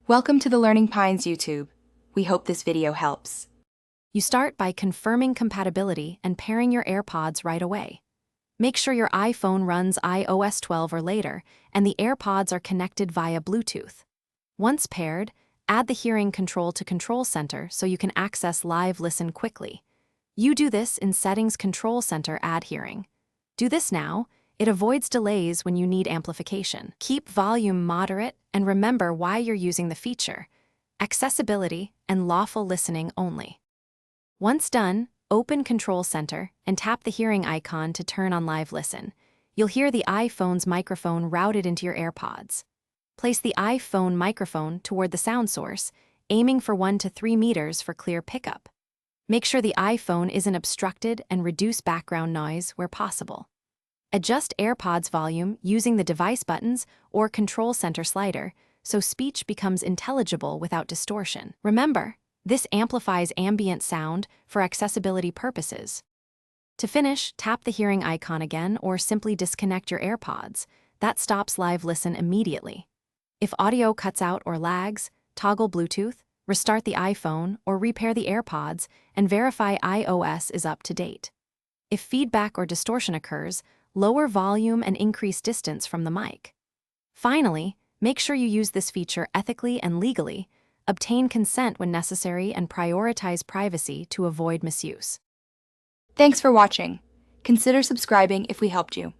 Welcome to the Learning Pines YouTube. We hope this video helps. You start by confirming compatibility and pairing your AirPods right away. Make sure your iPhone runs iOS 12 or later, and the AirPods are connected via Bluetooth. Once paired, add the hearing control to Control Center so you can access Live Listen quickly. You do this in Settings Control Center Add Hearing. Do this now. It avoids delays when you need amplification. Keep volume moderate and remember why you're using the feature: accessibility and lawful listening only. Once done, open Control Center and tap the hearing icon to turn on Live Listen. You'll hear the iPhone's microphone routed into your AirPods. Place the iPhone microphone toward the sound source, aiming for 1 to 3 meters for clear pickup. Make sure the iPhone isn't obstructed and reduce background noise where possible. Adjust AirPods volume using the device buttons or Control Center slider so speech becomes intelligible without distortion. Remember, this amplifies ambient sound for accessibility purposes. To finish, tap the hearing icon again or simply disconnect your AirPods. That stops Live Listen immediately. If audio cuts out or lags, toggle Bluetooth, restart the iPhone, or repair the AirPods and verify iOS is up to date. If feedback or distortion occurs, lower volume and increase distance from the mic. Finally, make sure you use this feature ethically and legally, obtain consent when necessary, and prioritize privacy to avoid misuse. Thanks for watching. Consider subscribing if we helped you.